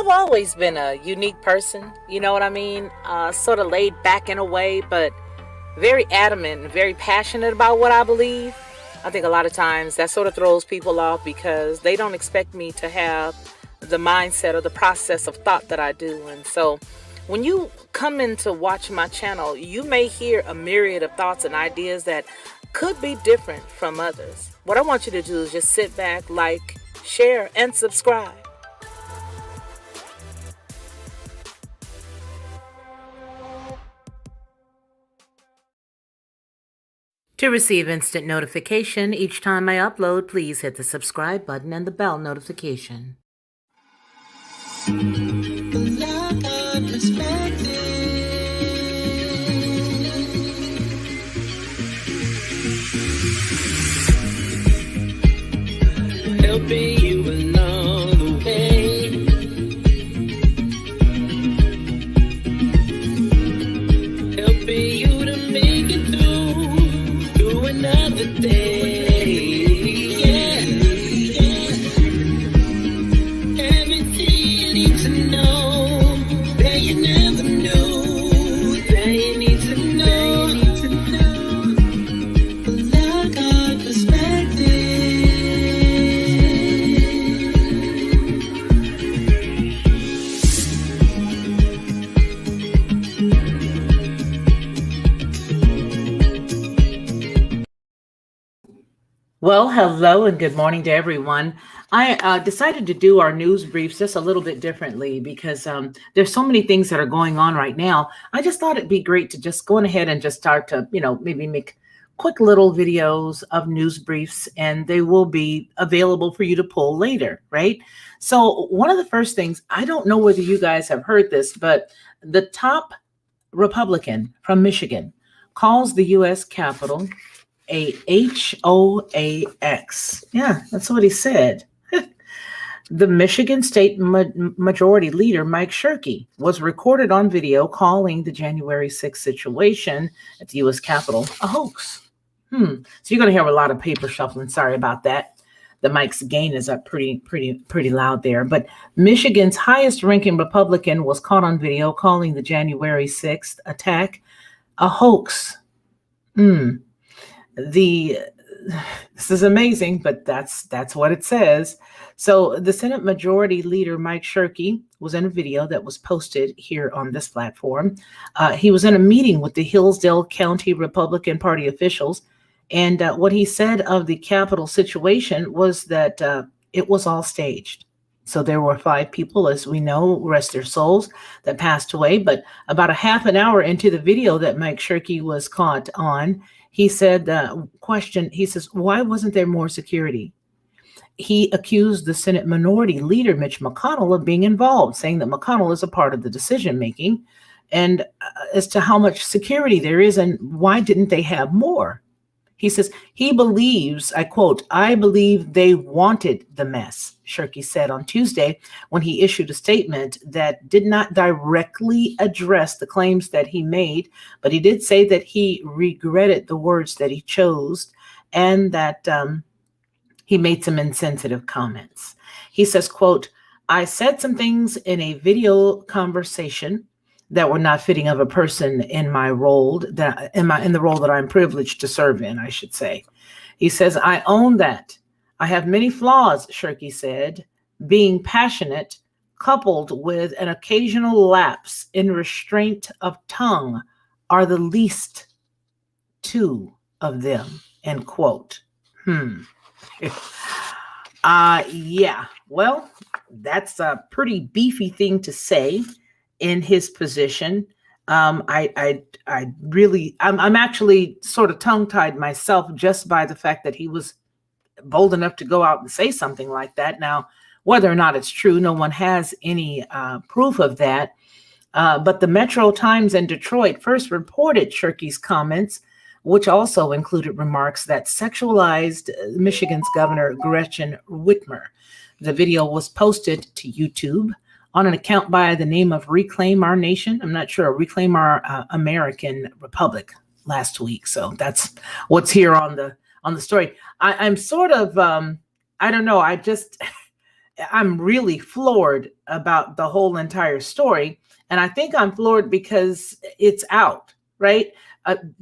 I've always been a unique person, you know what I mean? Sort of laid back in a way, but very adamant and very passionate about what I believe. I think a lot of times that sort of throws people off because they don't expect me to have the mindset or the process of thought that I do. And so when you come in to watch my channel, you may hear a myriad of thoughts and ideas that could be different from others. What I want you to do is just sit back, like, share, and subscribe. To receive instant notification each time I upload, please hit the subscribe button and the bell notification. Lockhart perspective. Helping you along the way. Helping you to make it through another day. Well, hello and good morning to everyone. I decided to do our news briefs just a little bit differently because there's so many things that are going on right now. I just thought it'd be great to just go ahead and just start to, maybe make quick little videos of news briefs, and they will be available for you to pull later, right? So one of the first things, I don't know whether you guys have heard this, but the top Republican from Michigan calls the U.S. Capitol a HOAX. Yeah, that's what he said. The Michigan State Majority Leader, Mike Shirkey, was recorded on video calling the January 6th situation at the U.S. Capitol a hoax. So you're going to hear a lot of paper shuffling. Sorry about that. The mic's gain is up pretty loud there. But Michigan's highest-ranking Republican was caught on video calling the January 6th attack a hoax. This is amazing, but that's what it says. So the Senate Majority Leader Mike Shirkey was in a video that was posted here on this platform. He was in a meeting with the Hillsdale County Republican Party officials, and what he said of the Capitol situation was that it was all staged. So there were 5 people, as we know, rest their souls, that passed away. But about a half an hour into the video that Mike Shirkey was caught on, he said, he says, why wasn't there more security? He accused the Senate Minority Leader, Mitch McConnell, of being involved, saying that McConnell is a part of the decision-making, and as to how much security there is and why didn't they have more. He says he believes, I quote, "I believe they wanted the mess," Shirkey said on Tuesday when he issued a statement that did not directly address the claims that he made, but he did say that he regretted the words that he chose and that he made some insensitive comments. He says, quote, "I said some things in a video conversation that were not fitting of a person in my role, in the role that I'm privileged to serve in, I should say." He says, "I own that. I have many flaws," Shirkey said. "Being passionate, coupled with an occasional lapse in restraint of tongue, are the least 2 of them," end quote. Yeah, well, that's a pretty beefy thing to say in his position. I'm actually sort of tongue-tied myself just by the fact that he was bold enough to go out and say something like that. Now, whether or not it's true, no one has any proof of that. But the Metro Times in Detroit first reported Shirkey's comments, which also included remarks that sexualized Michigan's Governor Gretchen Whitmer. The video was posted to YouTube on an account by the name of Reclaim Our Nation. I'm not sure, Reclaim Our American Republic last week. So that's what's here on the story. I'm sort of, I don't know. I'm really floored about the whole entire story. And I think I'm floored because it's out, right?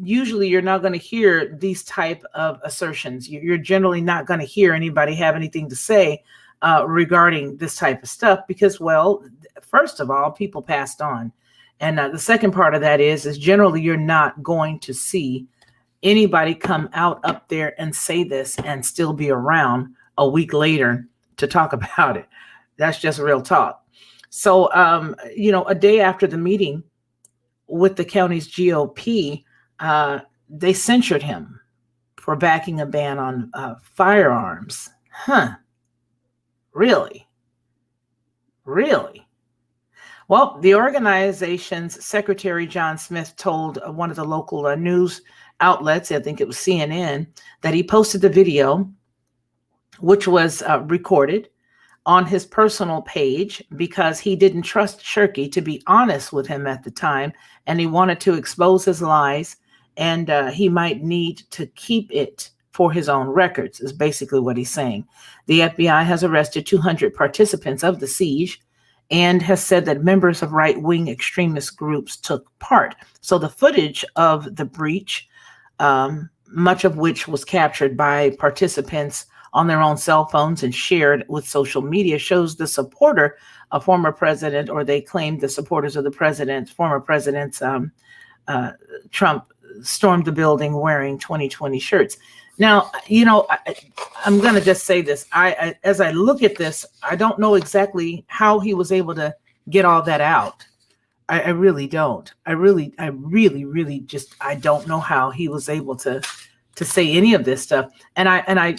Usually you're not going to hear these type of assertions. You're generally not going to hear anybody have anything to say regarding this type of stuff because, well, first of all, people passed on. And the second part of that is generally you're not going to see anybody come out up there and say this and still be around a week later to talk about it. That's just real talk. So, a day after the meeting with the county's GOP, they censured him for backing a ban on firearms. Huh? Really? Really? Well, the organization's secretary, John Smith, told one of the local news outlets, I think it was CNN, that he posted the video, which was recorded on his personal page because he didn't trust Shirky to be honest with him at the time, and he wanted to expose his lies, and he might need to keep it for his own records, is basically what he's saying. The FBI has arrested 200 participants of the siege and has said that members of right-wing extremist groups took part. So the footage of the breach, much of which was captured by participants on their own cell phones and shared with social media, shows the supporter of former president, or they claim the supporters of the president, former president's Trump, stormed the building wearing 2020 shirts. Now, I'm going to just say this. As I look at this, I don't know exactly how he was able to get all that out. I really don't. I really just, I don't know how he was able to say any of this stuff. And I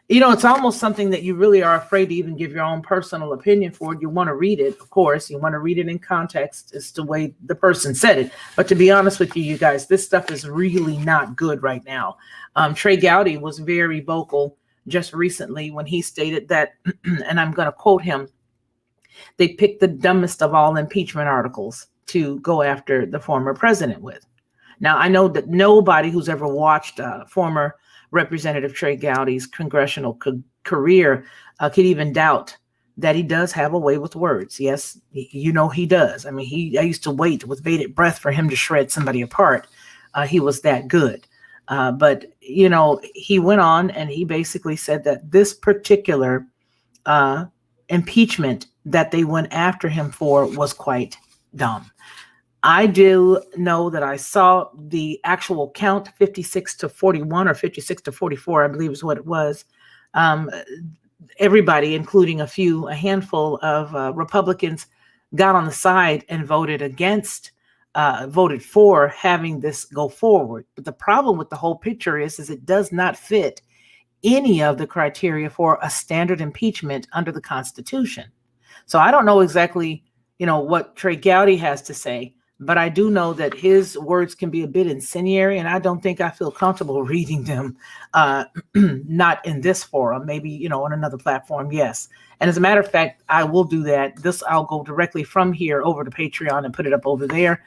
it's almost something that you really are afraid to even give your own personal opinion for. You want to read it, of course. You want to read it in context as to the way the person said it. But to be honest with you guys, this stuff is really not good right now. Trey Gowdy was very vocal just recently when he stated that, and I'm going to quote him, they picked the dumbest of all impeachment articles to go after the former president with. Now, I know that nobody who's ever watched former Representative Trey Gowdy's congressional career could even doubt that he does have a way with words. Yes, he does. I mean, I used to wait with bated breath for him to shred somebody apart. He was that good. But he went on and he basically said that this particular impeachment that they went after him for was quite dumb. I do know that I saw the actual count, 56-41 or 56-44, I believe is what it was. Everybody, including a handful of Republicans, got on the side and voted for having this go forward. But the problem with the whole picture is it does not fit any of the criteria for a standard impeachment under the Constitution. So I don't know exactly, what Trey Gowdy has to say. But I do know that his words can be a bit incendiary, and I don't think I feel comfortable reading them, not in this forum, maybe, on another platform, yes. And as a matter of fact, I will do that. I'll go directly from here over to Patreon and put it up over there,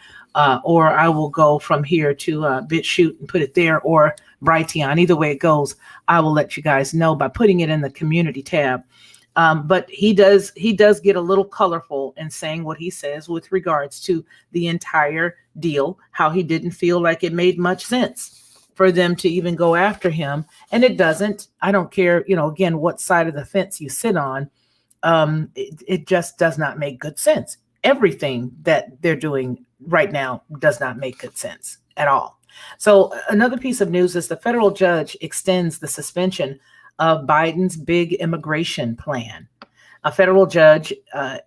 or I will go from here to BitChute and put it there, or Brighteon. Either way it goes, I will let you guys know by putting it in the community tab. But he does get a little colorful in saying what he says with regards to the entire deal, how he didn't feel like it made much sense for them to even go after him. And it doesn't. I don't care, again, what side of the fence you sit on. It just does not make good sense. Everything that they're doing right now does not make good sense at all. So another piece of news is the federal judge extends the suspension of Biden's big immigration plan. A federal judge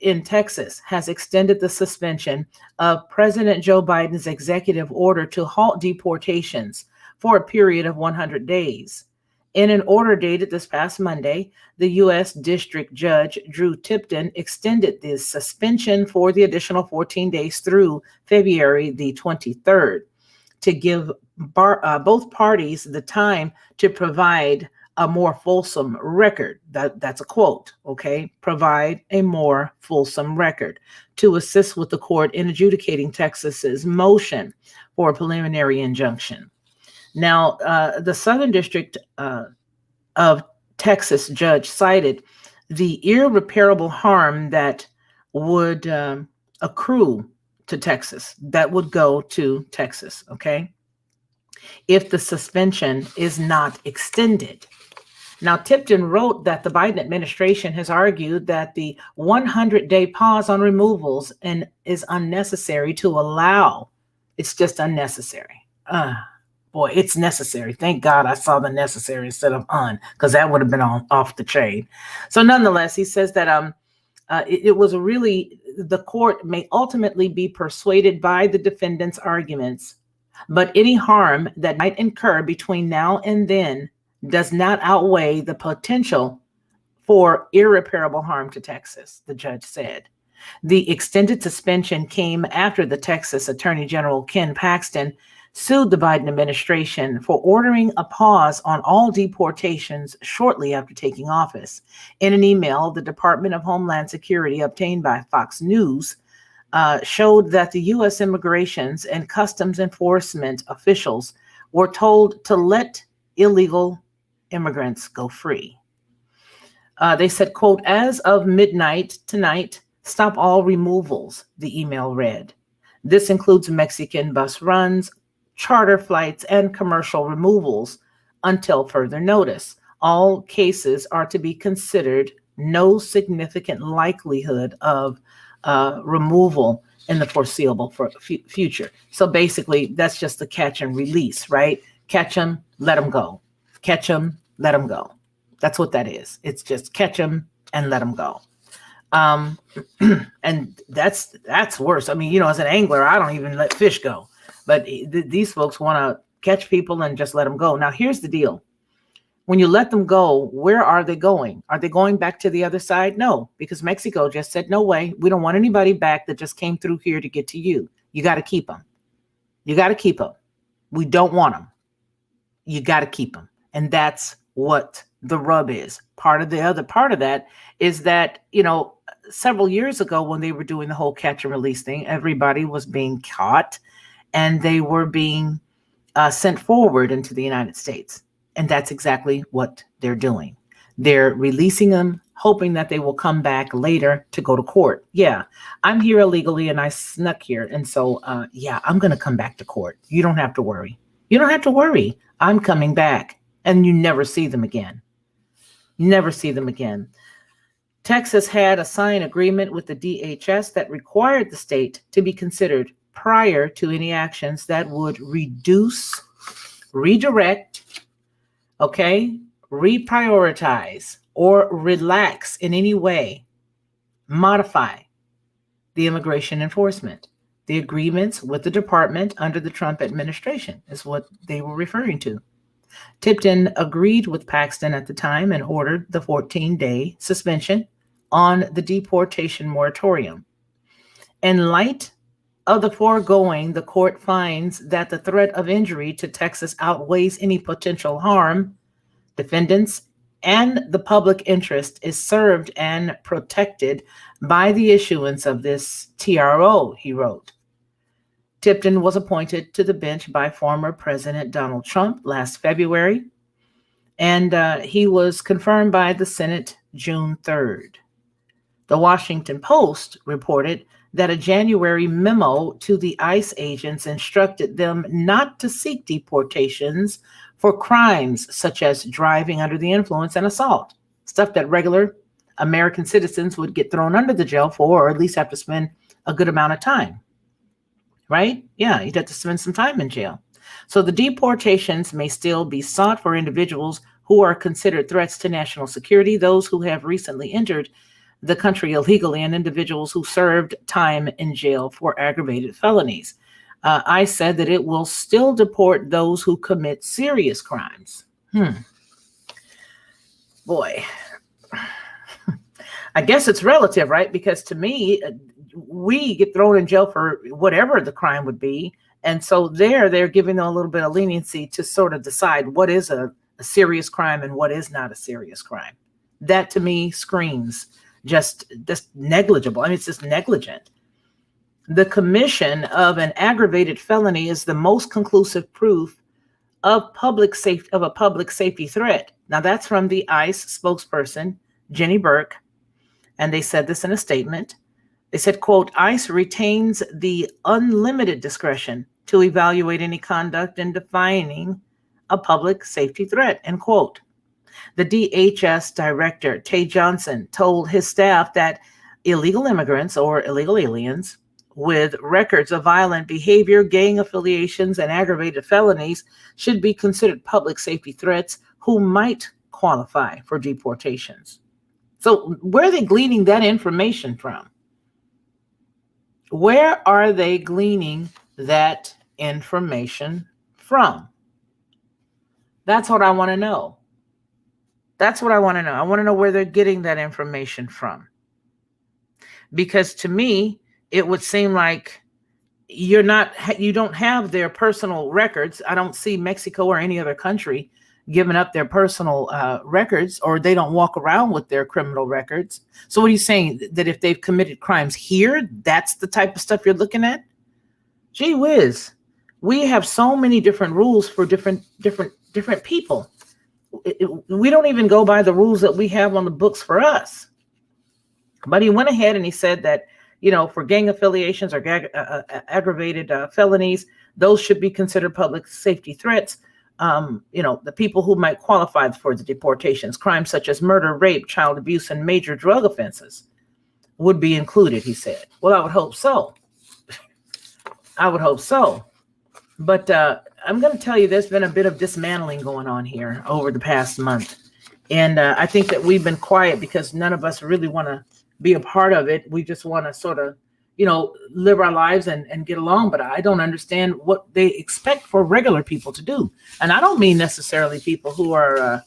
in Texas has extended the suspension of President Joe Biden's executive order to halt deportations for a period of 100 days. In an order dated this past Monday, the U.S. District Judge Drew Tipton extended the suspension for the additional 14 days through February the 23rd to give both parties the time to provide a more fulsome record. That's a quote, okay? Provide a more fulsome record to assist with the court in adjudicating Texas's motion for a preliminary injunction. Now, the Southern District of Texas judge cited the irreparable harm that would accrue to Texas, that would go to Texas, okay, if the suspension is not extended. Now, Tipton wrote that the Biden administration has argued that the 100-day pause on removals and is unnecessary to allow. It's just unnecessary. Boy, it's necessary. Thank God I saw the necessary instead of because that would have been off the chain. So, nonetheless, he says that it was really, the court may ultimately be persuaded by the defendant's arguments, but any harm that might incur between now and then does not outweigh the potential for irreparable harm to Texas, the judge said. The extended suspension came after the Texas Attorney General Ken Paxton sued the Biden administration for ordering a pause on all deportations shortly after taking office. In an email, the Department of Homeland Security obtained by Fox News showed that the U.S. Immigrations and Customs Enforcement officials were told to let illegal immigrants go free. They said, quote, as of midnight tonight, stop all removals, the email read. This includes Mexican bus runs, charter flights, and commercial removals until further notice. All cases are to be considered no significant likelihood of removal in the foreseeable future. So basically, that's just the catch and release, right? Catch them, let them go. Catch them, let them go. That's what that is. It's just catch them and let them go. And that's worse. I mean, as an angler, I don't even let fish go. But these folks want to catch people and just let them go. Now, here's the deal. When you let them go, where are they going? Are they going back to the other side? No, because Mexico just said, no way. We don't want anybody back that just came through here to get to you. You got to keep them. You got to keep them. We don't want them. You got to keep them. And that's what the rub is. The other part of that is that, several years ago when they were doing the whole catch and release thing, everybody was being caught and they were being sent forward into the United States. And that's exactly what they're doing. They're releasing them, hoping that they will come back later to go to court. Yeah, I'm here illegally and I snuck here. And so, I'm going to come back to court. You don't have to worry. You don't have to worry. I'm coming back. And you never see them again. Never see them again. Texas had a signed agreement with the DHS that required the state to be considered prior to any actions that would reduce, redirect, reprioritize, or relax in any way, modify the immigration enforcement. The agreements with the department under the Trump administration is what they were referring to. Tipton agreed with Paxton at the time and ordered the 14-day suspension on the deportation moratorium. In light of the foregoing, the court finds that the threat of injury to Texas outweighs any potential harm. Defendants and the public interest is served and protected by the issuance of this TRO, he wrote. Tipton was appointed to the bench by former President Donald Trump last February, and he was confirmed by the Senate June 3rd. The Washington Post reported that a January memo to the ICE agents instructed them not to seek deportations for crimes such as driving under the influence and assault, stuff that regular American citizens would get thrown under the jail for, or at least have to spend a good amount of time. Right? Yeah, you'd have to spend some time in jail. So the deportations may still be sought for individuals who are considered threats to national security, those who have recently entered the country illegally, and individuals who served time in jail for aggravated felonies. I said that it will still deport those who commit serious crimes. Boy, I guess it's relative, right? Because to me, we get thrown in jail for whatever the crime would be. And so they're giving them a little bit of leniency to sort of decide what is a serious crime and what is not a serious crime. That to me screams just negligible. I mean, it's just negligent. The commission of an aggravated felony is the most conclusive proof of a public safety threat. Now that's from the ICE spokesperson, Jenny Burke, And they said this in a statement. They said, quote, ICE retains the unlimited discretion to evaluate any conduct in defining a public safety threat, end quote. The DHS director, Tay Johnson, told his staff that illegal immigrants or illegal aliens with records of violent behavior, gang affiliations, and aggravated felonies should be considered public safety threats who might qualify for deportations. So, where are they gleaning that information from? Where are they gleaning that information from? That's what I want to know. That's what I want to know. I want to know where they're getting that information from. Because to me, it would seem like you don't have their personal records. I don't see Mexico or any other country giving up their personal records, or they don't walk around with their criminal records. So what are you saying? That if they've committed crimes here, that's the type of stuff you're looking at? Gee whiz. We have so many different rules for different people. We don't even go by the rules that we have on the books for us. But he went ahead and he said that, for gang affiliations or aggravated felonies, those should be considered public safety threats. The people who might qualify for the deportations, crimes such as murder, rape, child abuse, and major drug offenses would be included, he said. Well, I would hope so. I would hope so. But I'm going to tell you, there's been a bit of dismantling going on here over the past month. And I think that we've been quiet because none of us really want to be a part of it. We just want to sort of, live our lives and get along. But I don't understand what they expect for regular people to do. And I don't mean necessarily people who are,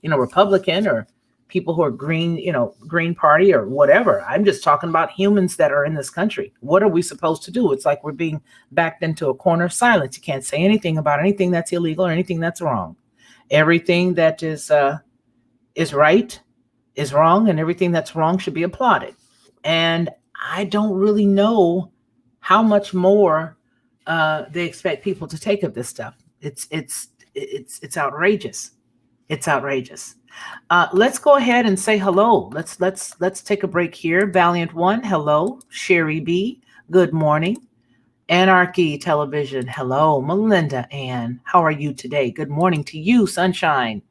Republican or people who are Green Party or whatever. I'm just talking about humans that are in this country. What are we supposed to do? It's like we're being backed into a corner of silence. You can't say anything about anything that's illegal or anything that's wrong. Everything that is right is wrong, and everything that's wrong should be applauded. And I don't really know how much more they expect people to take of this stuff. It's outrageous. It's outrageous. Let's go ahead and say hello. Let's take a break here. Valiant One, hello. Sherry B, good morning. Anarchy Television, hello. Melinda Ann, how are you today? Good morning to you, Sunshine.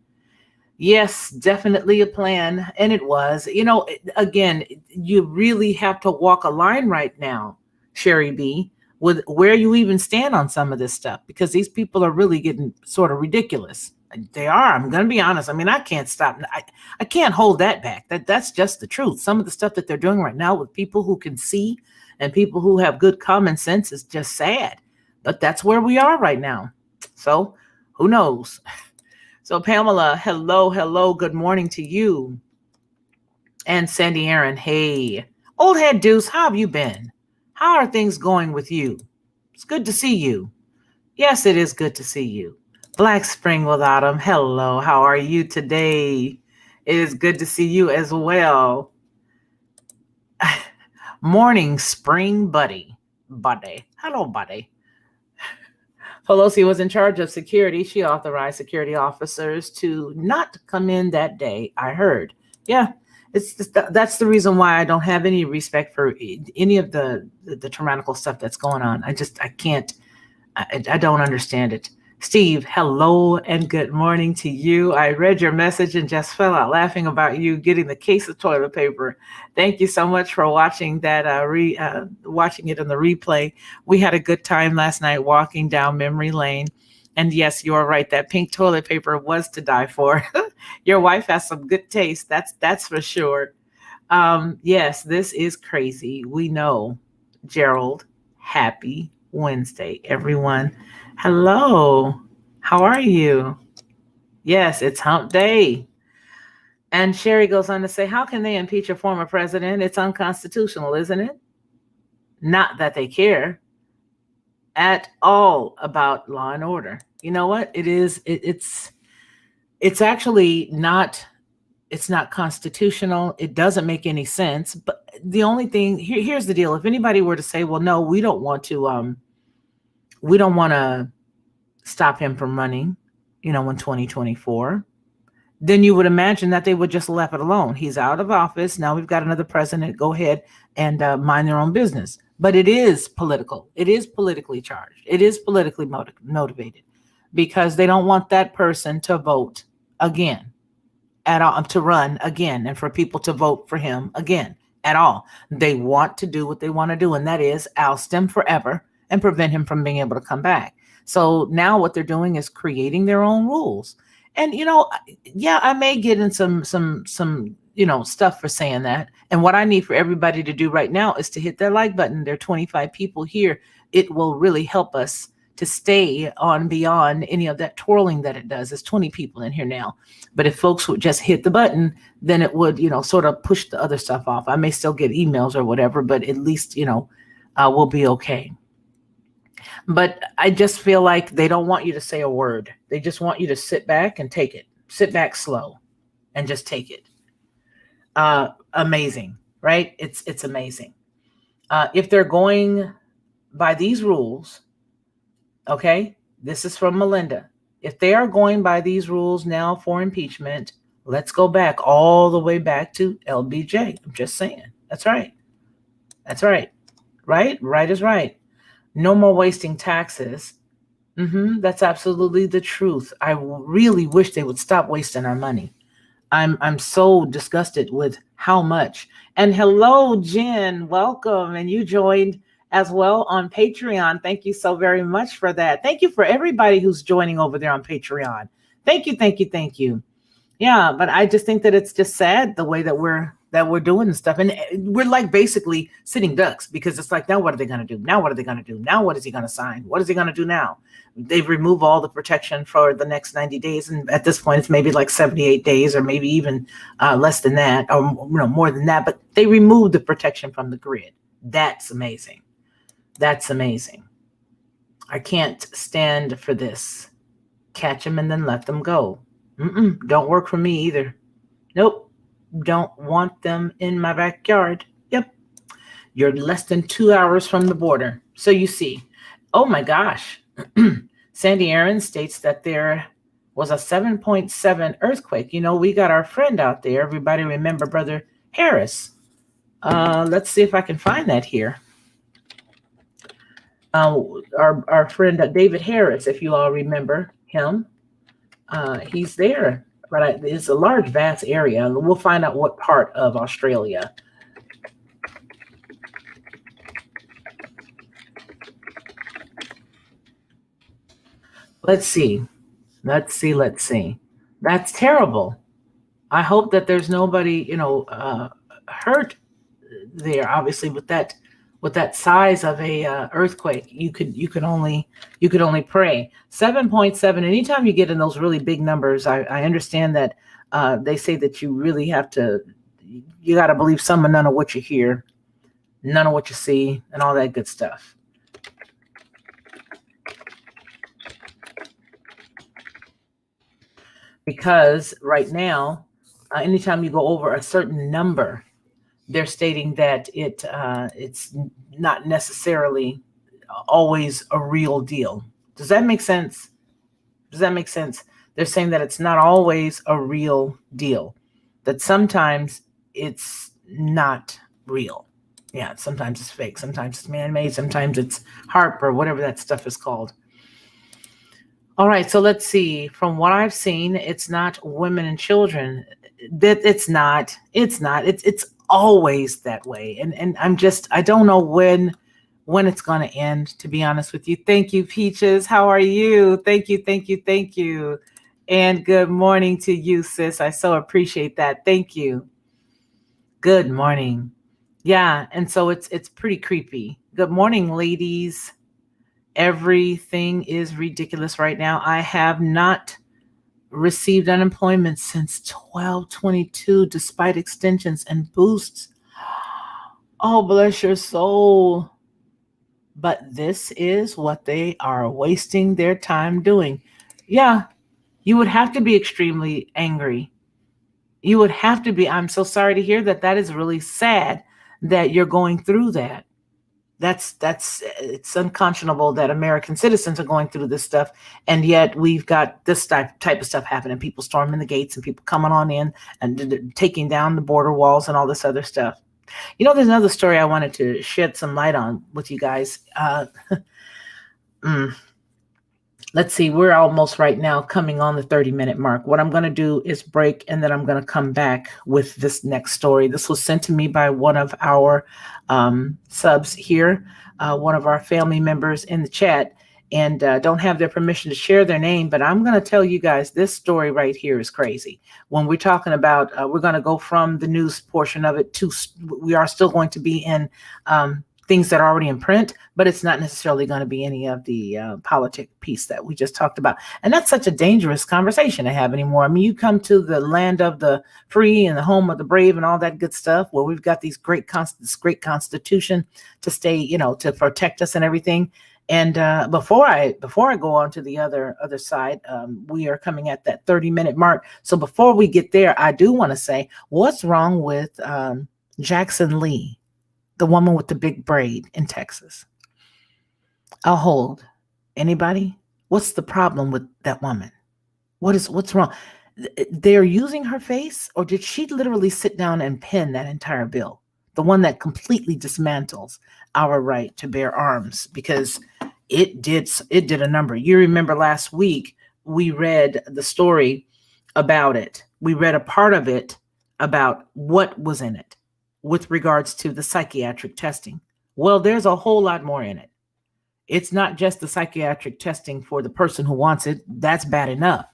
Yes, definitely a plan. And it was, again, you really have to walk a line right now, Sherry B, with where you even stand on some of this stuff, because these people are really getting sort of ridiculous. They are. I'm going to be honest. I mean, I can't stop. I can't hold that back. That's just the truth. Some of the stuff that they're doing right now with people who can see and people who have good common sense is just sad. But that's where we are right now. So who knows? So Pamela, hello, good morning to you. And Sandy Aaron, hey. Old Head Deuce, how have you been? How are things going with you? It's good to see you. Yes, it is good to see you. Black Spring with Autumn, hello, how are you today? It is good to see you as well. Morning Spring Buddy. Hello, buddy. Pelosi was in charge of security. She authorized security officers to not come in that day, I heard. Yeah, that's the reason why I don't have any respect for any of the tyrannical stuff that's going on. I can't, I don't understand it. Steve, hello and good morning to you. I read your message and just fell out laughing about you getting the case of toilet paper. Thank you so much for watching that, watching it in the replay. We had a good time last night walking down memory lane. And yes, you're right. That pink toilet paper was to die for. Your wife has some good taste. That's for sure. Yes, this is crazy. We know. Gerald, happy Wednesday, everyone. Hello, how are you? Yes, it's hump day. And Sherry goes on to say, how can they impeach a former president? It's unconstitutional, isn't it? Not that they care at all about law and order. You know what? It is. It's actually not. It's not constitutional. It doesn't make any sense. But the only thing here's the deal. If anybody were to say, well, no, we don't want to stop him from running, in 2024. then you would imagine that they would just left it alone. He's out of office. Now we've got another president. Go ahead and mind their own business. But it is political. It is politically charged. It is politically motivated because they don't want that person to vote again at all, to run again, and for people to vote for him again at all. They want to do what they want to do, and that is oust him forever and prevent him from being able to come back. So now what they're doing is creating their own rules. And yeah, I may get in some stuff for saying that. And what I need for everybody to do right now is to hit that like button. There are 25 people here. It will really help us to stay on beyond any of that twirling that it does. There's 20 people in here now. But if folks would just hit the button, then it would, sort of push the other stuff off. I may still get emails or whatever, but at least, we'll be okay. But I just feel like they don't want you to say a word. They just want you to sit back and take it. Sit back slow and just take it. Amazing, right? It's amazing. If they're going by these rules, okay, this is from Melinda. If they are going by these rules now for impeachment, let's go back all the way back to LBJ. I'm just saying. That's right. That's right. Right? Right is right. No more wasting taxes. That's absolutely the truth. I really wish they would stop wasting our money. I'm so disgusted with how much. And hello, Jen, welcome. And you joined as well on Patreon. Thank you so very much for that. Thank you for everybody who's joining over there on Patreon. Thank you, thank you, thank you. Yeah, but I just think that it's just sad the way that we're doing this stuff. And we're like basically sitting ducks because it's like, now what are they going to do? Now what are they going to do? Now what is he going to sign? What is he going to do now? They've removed all the protection for the next 90 days. And at this point, it's maybe like 78 days or maybe even less than that or more than that. But they removed the protection from the grid. That's amazing. That's amazing. I can't stand for this. Catch them and then let them go. Don't work for me either. Nope. Don't want them in my backyard. Yep. You're less than 2 hours from the border. So you see, oh my gosh. Sandy Aaron states that there was a 7.7 earthquake. We got our friend out there. Everybody remember Brother Harris. Let's see if I can find that here. Our friend David Harris, if you all remember him, he's there. But it's a large, vast area. We'll find out what part of Australia. Let's see. That's terrible. I hope that there's nobody, hurt there. Obviously, with that size of a earthquake, you could only pray. 7.7. Anytime you get in those really big numbers, I understand that they say that you really have to, you got to believe some and none of what you hear, none of what you see, and all that good stuff. Because right now, anytime you go over a certain number, they're stating that it's not necessarily always a real deal. Does that make sense? They're saying that it's not always a real deal, that sometimes it's not real. Yeah, sometimes it's fake, sometimes it's man-made, sometimes it's HARP or whatever that stuff is called. All right, so let's see. From what I've seen, it's not women and children. It's not. It's always that way. And I don't know when it's going to end, to be honest with you. Thank you, Peaches. How are you? Thank you. And good morning to you, sis. I so appreciate that. Thank you. Good morning. Yeah, and so it's pretty creepy. Good morning, ladies. Everything is ridiculous right now. I have not received unemployment since 12/22, despite extensions and boosts. Oh, bless your soul. But this is what they are wasting their time doing. Yeah, you would have to be extremely angry. You would have to be. I'm so sorry to hear that. That is really sad that you're going through that. That's it's unconscionable that American citizens are going through this stuff, and yet we've got this type of stuff happening. People storming the gates and people coming on in and taking down the border walls and all this other stuff. There's another story I wanted to shed some light on with you guys. Mm, let's see, we're almost right now coming on the 30-minute mark. What I'm going to do is break, and then I'm going to come back with this next story. This was sent to me by one of our subs here, one of our family members in the chat, and don't have their permission to share their name, but I'm going to tell you guys this story right here is crazy. When we're talking about, we're going to go from the news portion of it to, we are still going to be in things that are already in print, but it's not necessarily going to be any of the politic piece that we just talked about. And that's such a dangerous conversation to have anymore. I mean, you come to the land of the free and the home of the brave and all that good stuff, where we've got these this great constitution to stay, to protect us and everything. And before I go on to the other side, we are coming at that 30-minute mark. So before we get there, I do want to say, what's wrong with Jackson Lee, the woman with the big braid in Texas? I'll hold. Anybody? What's the problem with that woman? What's wrong? They're using her face, or did she literally sit down and pen that entire bill? The one that completely dismantles our right to bear arms, because it did a number. You remember last week we read the story about it. We read a part of it about what was in it with regards to the psychiatric testing. Well, there's a whole lot more in it. It's not just the psychiatric testing for the person who wants it. That's bad enough.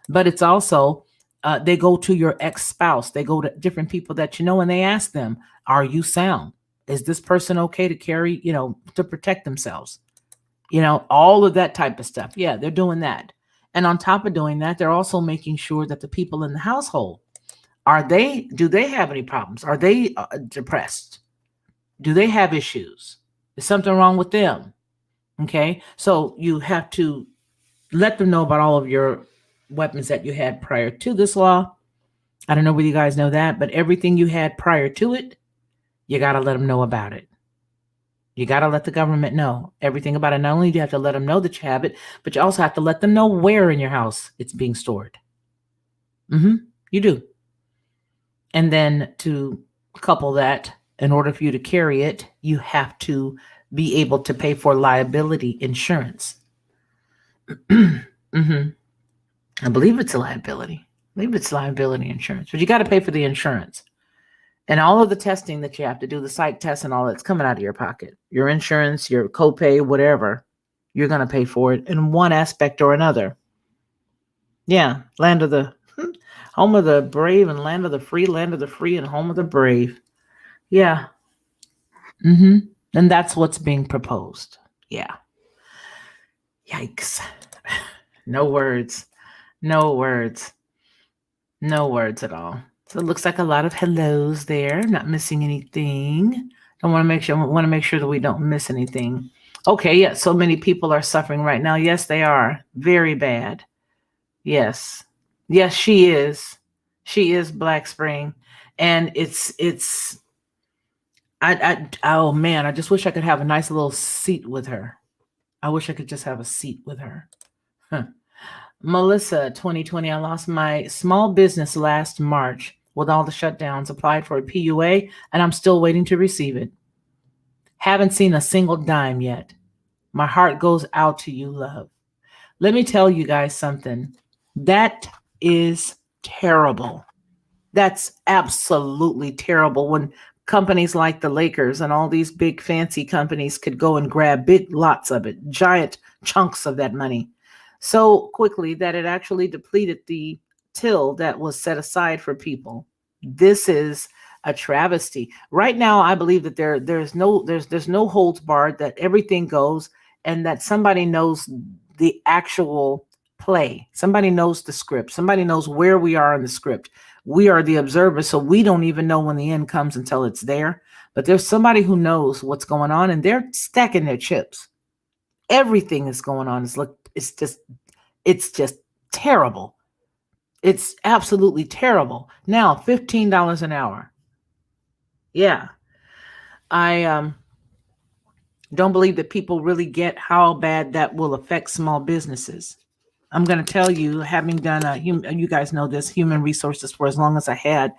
But it's also, they go to your ex-spouse. They go to different people that you know, and they ask them, are you sound? Is this person okay to carry, to protect themselves? All of that type of stuff. Yeah, they're doing that. And on top of doing that, they're also making sure that the people in the household, do they have any problems? Are they depressed? Do they have issues? Is something wrong with them? Okay. So you have to let them know about all of your weapons that you had prior to this law. I don't know whether you guys know that, but everything you had prior to it, you got to let them know about it. You got to let the government know everything about it. Not only do you have to let them know that you have it, but you also have to let them know where in your house it's being stored. You do. And then to couple that, in order for you to carry it, you have to be able to pay for liability insurance. I believe it's a liability. Maybe it's liability insurance, but you got to pay for the insurance. And all of the testing that you have to do, the psych test and all that's coming out of your pocket, your insurance, your copay, whatever, you're going to pay for it in one aspect or another. Yeah, land of the home of the brave and land of the free and home of the brave. Yeah. And that's what's being proposed. Yeah. Yikes. No words. No words. No words at all. So it looks like a lot of hellos there. Not missing anything. I want to make sure that we don't miss anything. Okay, yeah, so many people are suffering right now. Yes, they are. Very bad. Yes. Yes, she is. She is Black Spring. And oh man, I just wish I could have a nice little seat with her. I wish I could just have a seat with her. Melissa, 2020, I lost my small business last March with all the shutdowns, applied for a PUA, and I'm still waiting to receive it. Haven't seen a single dime yet. My heart goes out to you, love. Let me tell you guys something. That is terrible. That's absolutely terrible when companies like the Lakers and all these big fancy companies could go and grab big lots of it, giant chunks of that money so quickly that it actually depleted the till that was set aside for people. This is a travesty. Right now, I believe that there's no holds barred, that everything goes, and that somebody knows the actual play. Somebody knows the script. Somebody knows where we are in the script. We are the observers, so we don't even know when the end comes until it's there. But there's somebody who knows what's going on, and they're stacking their chips. Everything is going on. It's just terrible. It's absolutely terrible. Now, $15 an hour. Yeah. I Don't believe that people really get how bad that will affect small businesses. I'm going to tell you, having done you guys know this, human resources for as long as I had,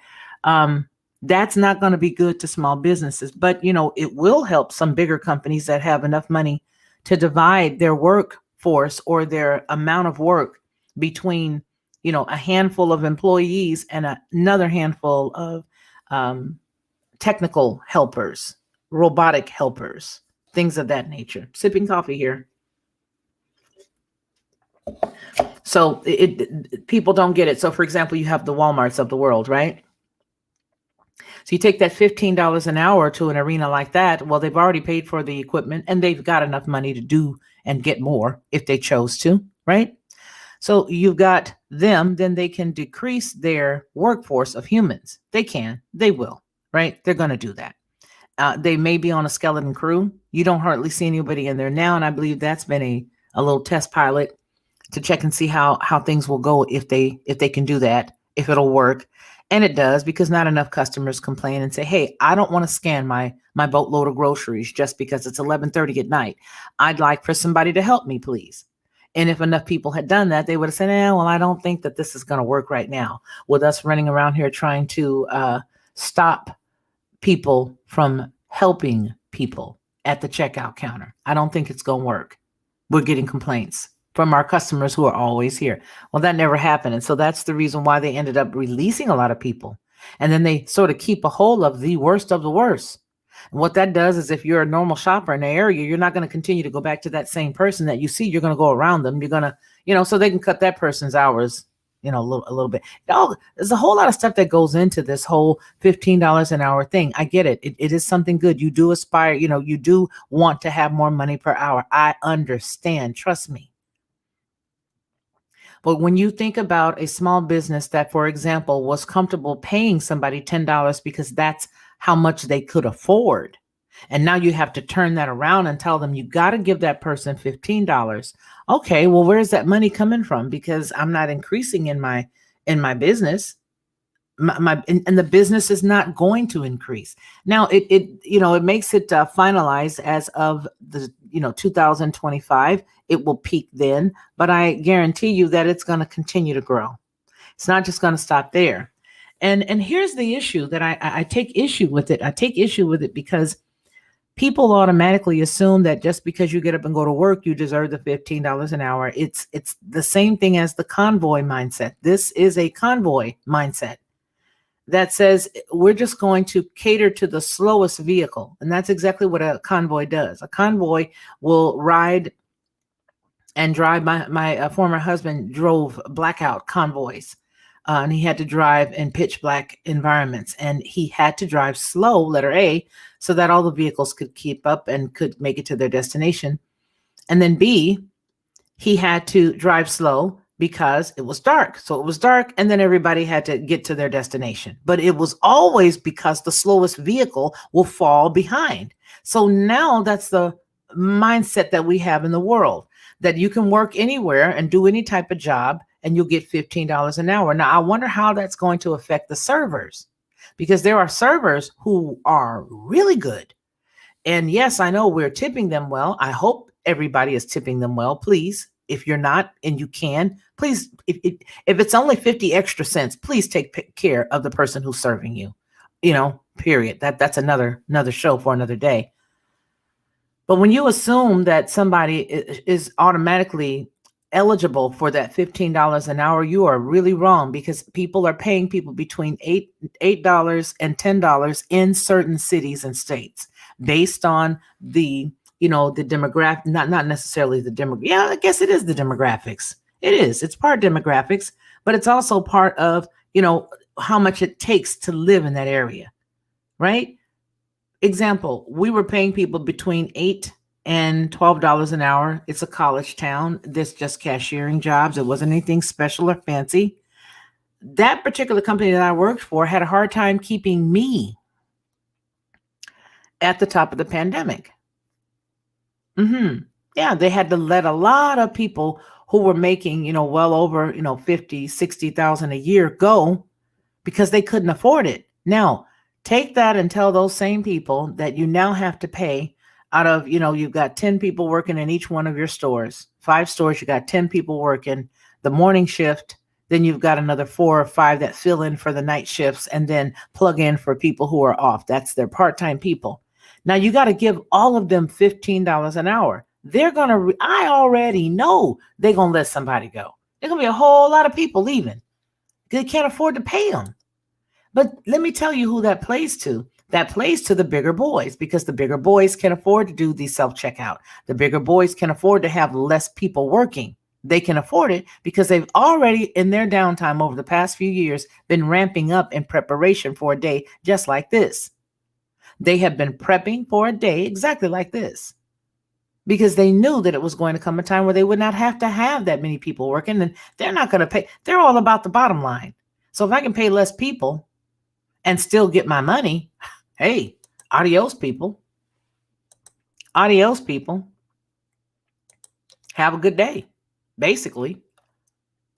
um, that's not going to be good to small businesses. But it will help some bigger companies that have enough money to divide their workforce or their amount of work between a handful of employees and another handful of um, technical helpers, robotic helpers, things of that nature. Sipping coffee here. So people don't get it. So for example, you have the Walmarts of the world, right? So you take that $15 an hour to an arena like that. Well, they've already paid for the equipment and they've got enough money to do and get more if they chose to, right? So you've got them, then they can decrease their workforce of humans. They will, right? They're going to do that. They may be on a skeleton crew. You don't hardly see anybody in there now. And I believe that's been a little test pilot to check and see how things will go if they can do that, if it'll work. And it does, because not enough customers complain and say, hey, I don't want to scan my boatload of groceries just because it's 11:30 at night. I'd like for somebody to help me, please. And if enough people had done that, they would have said, well, I don't think that this is going to work right now, with us running around here trying to stop people from helping people at the checkout counter. I don't think it's going to work. We're getting complaints from our customers who are always here. Well, that never happened. And so that's the reason why they ended up releasing a lot of people. And then they sort of keep a hold of the worst of the worst. And what that does is, if you're a normal shopper in the area, you're not going to continue to go back to that same person that you see. You're going to go around them. You're going to, so they can cut that person's hours, a little bit. There's a whole lot of stuff that goes into this whole $15 an hour thing. I get it. It is something good. You do aspire, you do want to have more money per hour. I understand. Trust me. But when you think about a small business that, for example, was comfortable paying somebody $10 because that's how much they could afford, and now you have to turn that around and tell them you got to give that person $15. Okay, well, where's that money coming from? Because I'm not increasing in my business. And the business is not going to increase. Now it makes it finalized as of the 2025. It will peak then, but I guarantee you that it's going to continue to grow. It's not just going to stop there. And here's the issue that I take issue with it. I take issue with it because people automatically assume that just because you get up and go to work, you deserve the $15 an hour. It's the same thing as the convoy mindset. This is a convoy mindset that says we're just going to cater to the slowest vehicle. And that's exactly what a convoy does. A convoy will ride and drive. My former husband drove blackout convoys, and he had to drive in pitch black environments, and he had to drive slow, letter A, so that all the vehicles could keep up and could make it to their destination. And then B, he had to drive slow because it was dark. So it was dark, and then everybody had to get to their destination. But it was always because the slowest vehicle will fall behind. So now that's the mindset that we have in the world, that you can work anywhere and do any type of job and you'll get $15 an hour. Now, I wonder how that's going to affect the servers, because there are servers who are really good. And yes, I know we're tipping them well. I hope everybody is tipping them well. Please, if you're not and you can, please, if it's only 50 extra cents, please take care of the person who's serving you, period. That's another show for another day. But when you assume that somebody is automatically eligible for that $15 an hour, you are really wrong, because people are paying people between $8 and $10 in certain cities and states based on the demographic, not necessarily the demographic. Yeah, I guess it is the demographics. It's part demographics, but it's also part of, how much it takes to live in that area, right? Example, we were paying people between $8 and $12 an hour. It's a college town. This just cashiering jobs. It wasn't anything special or fancy. That particular company that I worked for had a hard time keeping me at the top of the pandemic. Yeah, they had to let a lot of people who were making, well over, 50, 60,000 a year go because they couldn't afford it. Now, take that and tell those same people that you now have to pay out of, you've got 10 people working in each one of your stores, 5 stores, you got 10 people working the morning shift. Then you've got another 4 or 5 that fill in for the night shifts and then plug in for people who are off. That's their part-time people. Now you got to give all of them $15 an hour. They're going to, I already know they're going to let somebody go. There's going to be a whole lot of people leaving. They can't afford to pay them. But let me tell you who that plays to. That plays to the bigger boys, because the bigger boys can afford to do the self-checkout. The bigger boys can afford to have less people working. They can afford it because they've already, in their downtime over the past few years, been ramping up in preparation for a day just like this. They have been prepping for a day exactly like this because they knew that it was going to come a time where they would not have to have that many people working, and they're not going to pay. They're all about the bottom line. So if I can pay less people and still get my money, hey, adios, people. Adios, people. Have a good day, basically,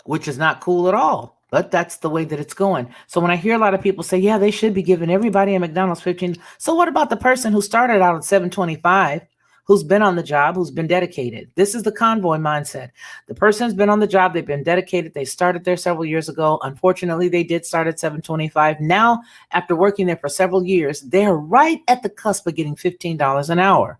which is not cool at all. But that's the way that it's going. So when I hear a lot of people say, yeah, they should be giving everybody at McDonald's 15. So what about the person who started out at $7.25, who's been on the job, who's been dedicated? This is the convoy mindset. The person's been on the job. They've been dedicated. They started there several years ago. Unfortunately, they did start at $7.25. Now, after working there for several years, they're right at the cusp of getting $15 an hour,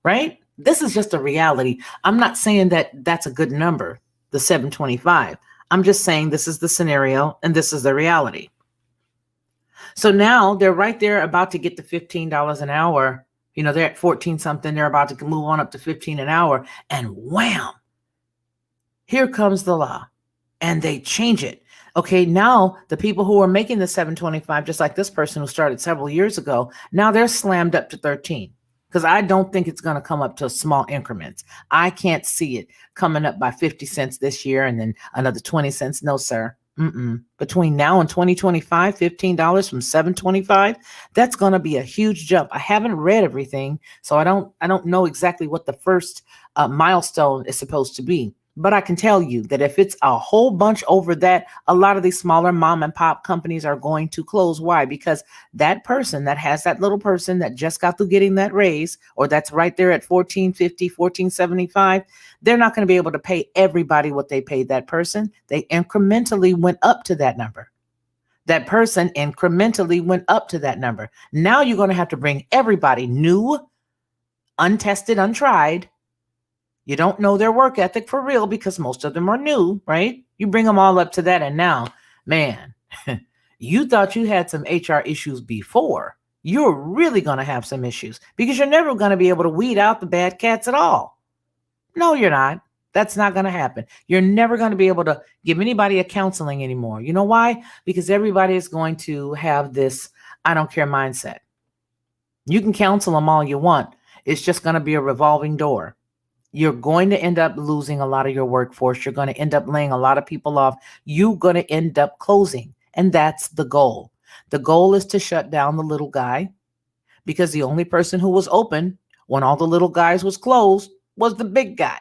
right? This is just a reality. I'm not saying that that's a good number, the $7.25. I'm just saying this is the scenario and this is the reality. So now they're right there about to get to $15 an hour. They're at 14 something. They're about to move on up to 15 an hour. And wham, here comes the law. And they change it. Okay, now the people who are making the $7.25, just like this person who started several years ago, now they're slammed up to 13. Because I don't think it's going to come up to small increments. I can't see it coming up by 50 cents this year and then another 20 cents. No, sir. Between now and 2025, $15 from $7.25, that's going to be a huge jump. I haven't read everything, so I don't know exactly what the first milestone is supposed to be. But I can tell you that if it's a whole bunch over that, a lot of these smaller mom and pop companies are going to close. Why? Because that person that has that little person that just got through getting that raise, or that's right there at $14.50, $14.75, they're not going to be able to pay everybody what they paid that person. They incrementally went up to that number. That person incrementally went up to that number. Now you're going to have to bring everybody new, untested, untried. You don't know their work ethic for real because most of them are new, right? You bring them all up to that. And now, man, you thought you had some HR issues before. You're really going to have some issues because you're never going to be able to weed out the bad cats at all. No, you're not. That's not going to happen. You're never going to be able to give anybody a counseling anymore. You know why? Because everybody is going to have this I don't care mindset. You can counsel them all you want. It's just going to be a revolving door. You're going to end up losing a lot of your workforce. You're going to end up laying a lot of people off. You're going to end up closing. And that's the goal. The goal is to shut down the little guy because the only person who was open when all the little guys was closed was the big guy.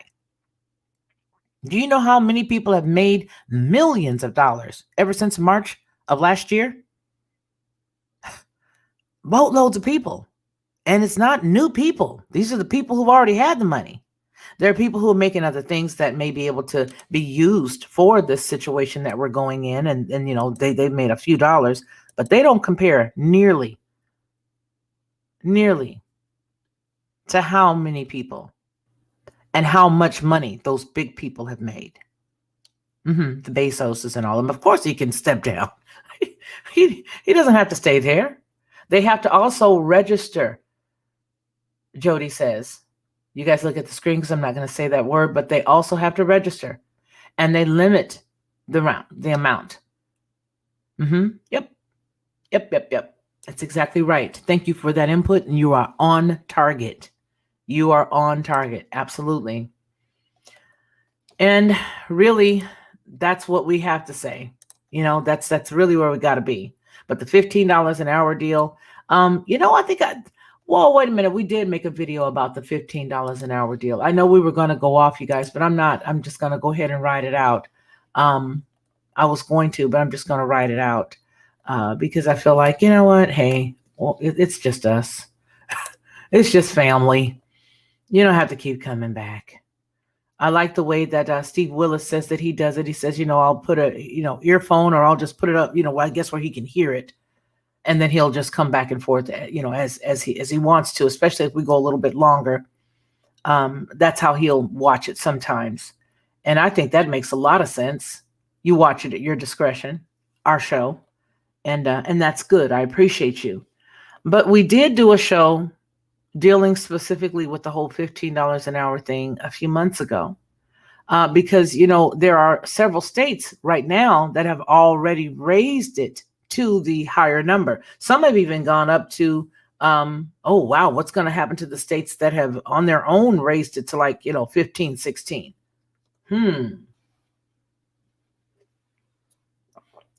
Do you know how many people have made millions of dollars ever since March of last year? Boatloads of people. And it's not new people. These are the people who've already had the money. There are people who are making other things that may be able to be used for this situation that we're going in. And they've made a few dollars, but they don't compare nearly to how many people and how much money those big people have made. The Bezoses and all of them. Of course, he can step down. he doesn't have to stay there. They have to also register, Jody says. You guys look at the screen because I'm not going to say that word, but they also have to register. And they limit the amount. Yep. That's exactly right. Thank you for that input. And you are on target. You are on target. Absolutely. And really, that's what we have to say. That's really where we got to be. But the $15 an hour deal, I think well, wait a minute. We did make a video about the $15 an hour deal. I know we were going to go off, you guys, but I'm not. I'm just going to go ahead and write it out. I was going to, but I'm just going to write it out because I feel like, you know what? Hey, well, it's just us. It's just family. You don't have to keep coming back. I like the way that Steve Willis says that he does it. He says, I'll put a, earphone, or I'll just put it up, I guess where he can hear it. And then he'll just come back and forth, as he wants to, especially if we go a little bit longer. That's how he'll watch it sometimes. And I think that makes a lot of sense. You watch it at your discretion, our show. And that's good. I appreciate you. But we did do a show dealing specifically with the whole $15 an hour thing a few months ago. Because, there are several states right now that have already raised it to the higher number. Some have even gone up to, oh, wow, what's going to happen to the states that have on their own raised it to, like, 15, 16?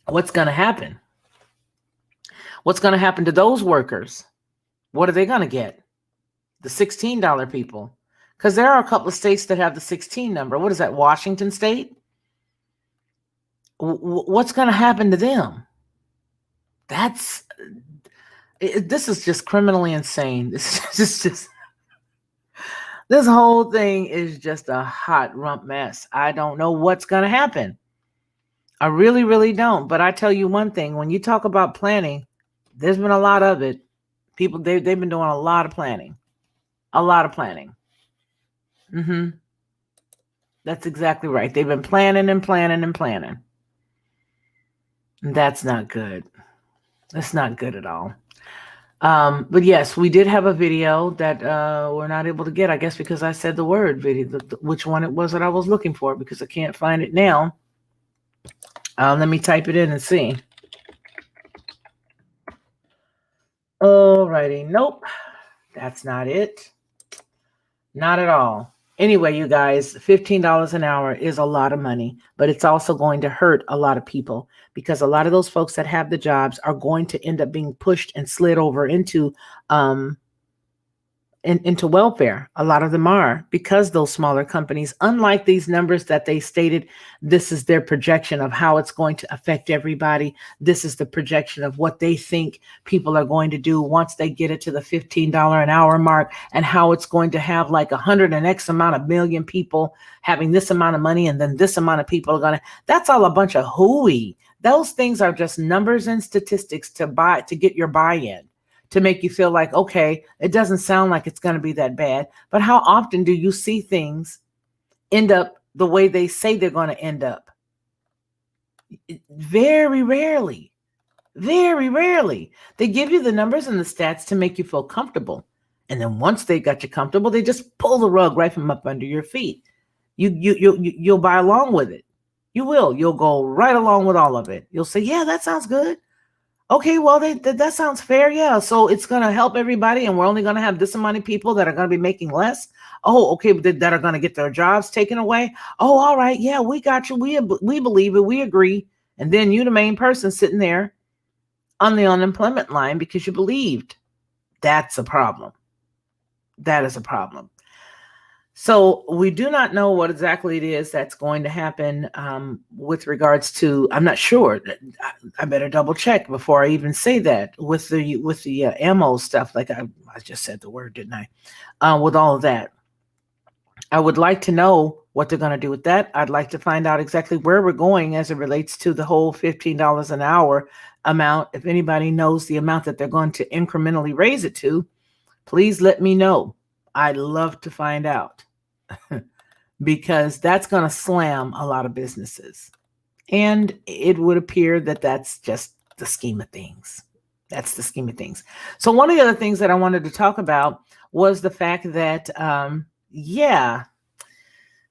What's going to happen? What's going to happen to those workers? What are they going to get? The $16 people. Because there are a couple of states that have the 16 number. What is that, Washington State? What's going to happen to them? This is just criminally insane. This whole thing is just a hot rump mess. I don't know what's going to happen. I really, really don't. But I tell you one thing, when you talk about planning, there's been a lot of it. People, they've been doing a lot of planning. A lot of planning. That's exactly right. They've been planning and planning and planning. And that's not good. That's not good at all. But yes, we did have a video that we're not able to get, I guess, because I said the word video, which one it was that I was looking for, because I can't find it now. Let me type it in and see. Alrighty. Nope. That's not it. Not at all. Anyway, you guys, $15 an hour is a lot of money, but it's also going to hurt a lot of people, because a lot of those folks that have the jobs are going to end up being pushed and slid over into welfare. A lot of them are, because those smaller companies, unlike these numbers that they stated, this is their projection of how it's going to affect everybody. This is the projection of what they think people are going to do once they get it to the $15 an hour mark, and how it's going to have like 100 and X amount of million people having this amount of money, and then this amount of people are going to, that's all a bunch of hooey. Those things are just numbers and statistics to get your buy-in, to make you feel like, okay, it doesn't sound like it's going to be that bad. But how often do you see things end up the way they say they're going to end up? Very rarely. Very rarely. They give you the numbers and the stats to make you feel comfortable. And then once they got you comfortable, they just pull the rug right from up under your feet. You'll buy along with it. You will. You'll go right along with all of it. You'll say, yeah, that sounds good. Okay, well, that sounds fair. Yeah. So it's going to help everybody, and we're only going to have this amount of people that are going to be making less. Oh, okay. That are going to get their jobs taken away. Oh, all right. Yeah, we got you. We believe it. We agree. And then you, the main person sitting there on the unemployment line because you believed. That's a problem. That is a problem. So we do not know what exactly it is that's going to happen with regards to, I'm not sure. I better double check before I even say that with the ammo stuff. Like I just said the word, didn't I? With all of that, I would like to know what they're going to do with that. I'd like to find out exactly where we're going as it relates to the whole $15 an hour amount. If anybody knows the amount that they're going to incrementally raise it to, please let me know. I'd love to find out. Because that's going to slam a lot of businesses. And it would appear that that's just the scheme of things. That's the scheme of things. So one of the other things that I wanted to talk about was the fact that,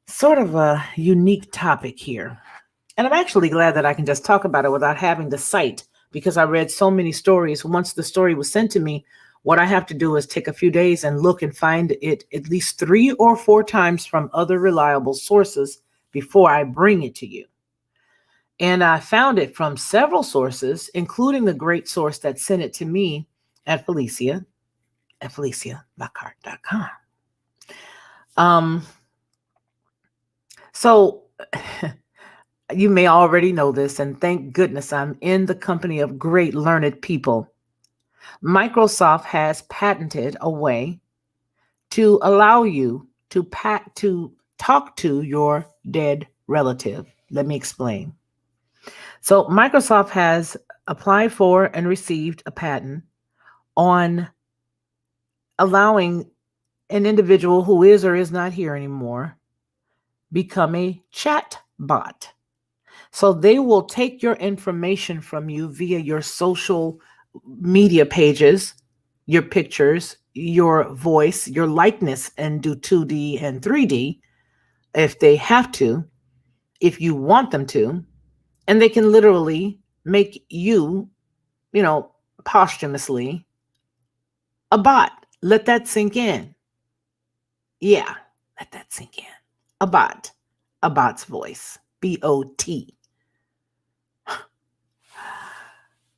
sort of a unique topic here. And I'm actually glad that I can just talk about it without having to cite, because I read so many stories. Once the story was sent to me, what I have to do is take a few days and look and find it at least 3 or 4 times from other reliable sources before I bring it to you. And I found it from several sources, including the great source that sent it to me at Lockhart.com. So you may already know this, and thank goodness I'm in the company of great learned people. Microsoft has patented a way to allow you to talk to your dead relative. Let me explain. So Microsoft has applied for and received a patent on allowing an individual who is or is not here anymore become a chat bot. So they will take your information from you via your social media pages, your pictures, your voice, your likeness, and do 2D and 3D if they have to, if you want them to. And they can literally make you, you know, posthumously a bot. Let that sink in. Yeah, let that sink in. A bot. A bot's voice. BOT.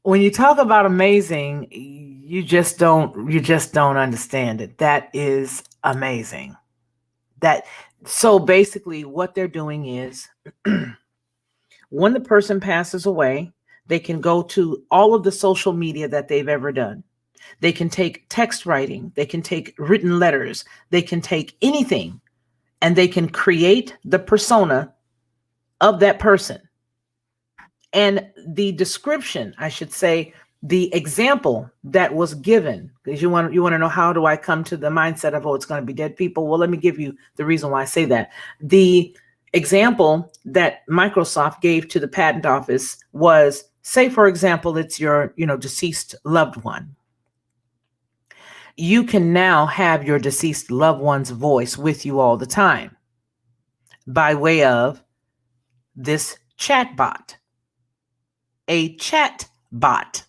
When you talk about amazing, you just don't understand it. That is amazing. That so basically what they're doing is when the person passes away, they can go to all of the social media that they've ever done. They can take text writing, they can take written letters, they can take anything, and they can create the persona of that person. And the description, I should say, the example that was given, because you want to know, how do I come to the mindset of, oh, it's going to be dead people? Well, let me give you the reason why I say that. The example that Microsoft gave to the patent office was, say, for example, it's your, deceased loved one. You can now have your deceased loved one's voice with you all the time by way of this chat bot. A chat bot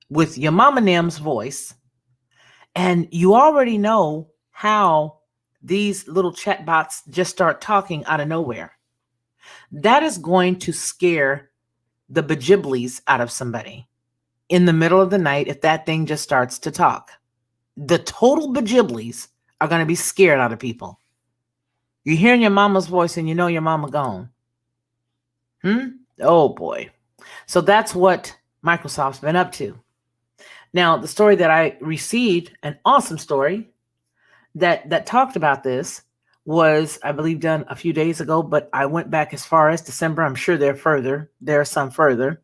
with your mama Nim's voice. And you already know how these little chat bots just start talking out of nowhere. That is going to scare the bejiblies out of somebody in the middle of the night if that thing just starts to talk. The total bejiblies are going to be scared out of people. You're hearing your mama's voice and you know your mama gone. Oh boy. So that's what Microsoft's been up to. Now, the story that I received, an awesome story that talked about this, was, I believe, done a few days ago, but I went back as far as December. I'm sure there are some further,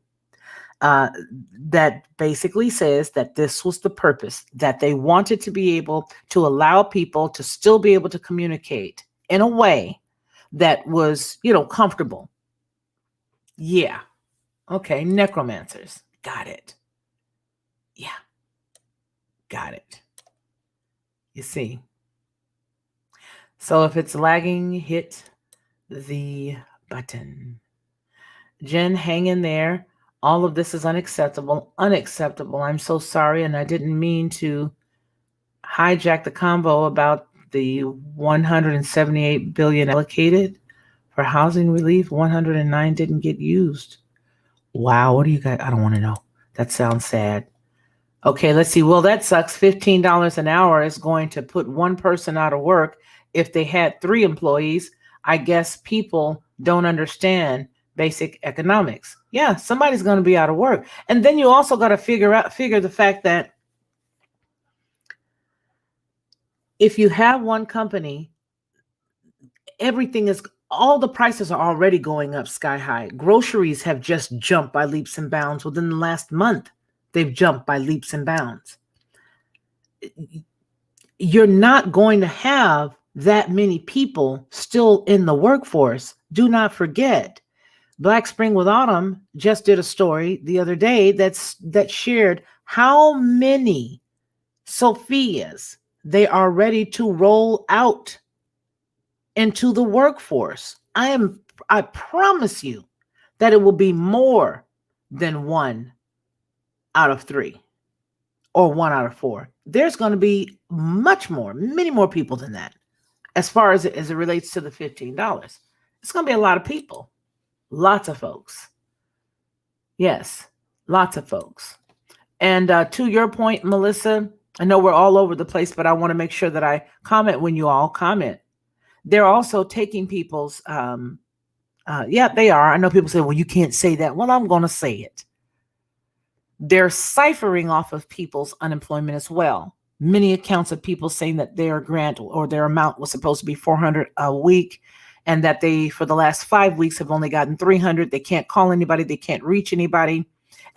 that basically says that this was the purpose, that they wanted to be able to allow people to still be able to communicate in a way that was, comfortable. Yeah. Okay. Necromancers. Got it. Yeah. Got it. You see. So if it's lagging, hit the button. Jen, hang in there. All of this is unacceptable. Unacceptable. I'm so sorry, and I didn't mean to hijack the convo about the 178 billion allocated for housing relief. 109 didn't get used. Wow, what do you guys? I don't want to know. That sounds sad. Okay, let's see. Well, that sucks. $15 an hour is going to put one person out of work. If they had 3 employees, I guess people don't understand basic economics. Yeah, somebody's going to be out of work. And then you also got to figure the fact that if you have one company, all the prices are already going up sky high. Groceries have just jumped by leaps and bounds within the last month. They've jumped by leaps and bounds. You're not going to have that many people still in the workforce. Do not forget, Black Spring with Autumn just did a story the other day that shared how many Sophias they are ready to roll out into the workforce. I promise you that it will be more than 1 out of 3 or 1 out of 4. There's going to be many more people than that. As far as it relates to the $15, it's going to be a lot of people, lots of folks. Yes, lots of folks. And to your point, Melissa, I know we're all over the place, but I want to make sure that I comment when you all comment. They're also taking people's, yeah, they are. I know people say, well, you can't say that. Well, I'm going to say it. They're ciphering off of people's unemployment as well. Many accounts of people saying that their grant or their amount was supposed to be 400 a week, and that they, for the last 5 weeks, have only gotten 300. They can't call anybody. They can't reach anybody.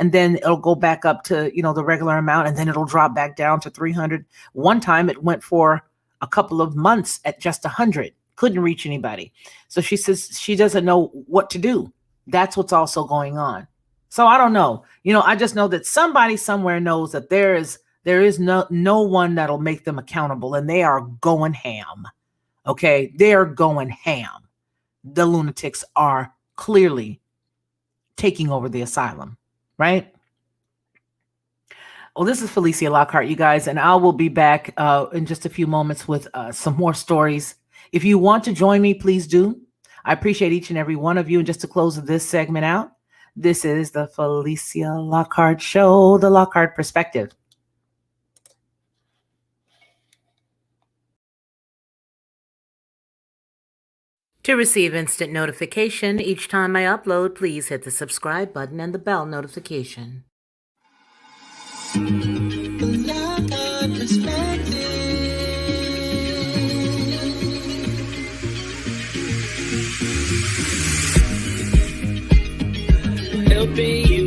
And then it'll go back up to, the regular amount, and then it'll drop back down to 300. One time it went for a couple of months at just 100. Couldn't reach anybody. So she says she doesn't know what to do. That's what's also going on. So I don't know. I just know that somebody somewhere knows that there is no one that'll make them accountable, and they are going ham. Okay, they are going ham. The lunatics are clearly taking over the asylum, right? Well, this is Felicia Lockhart, you guys, and I will be back in just a few moments with some more stories. If you want to join me, please do. I appreciate each and every one of you. And just to close this segment out, this is the Felicia Lockhart Show, the Lockhart Perspective. To receive instant notification each time I upload, please hit the subscribe button and the bell notification. Helping you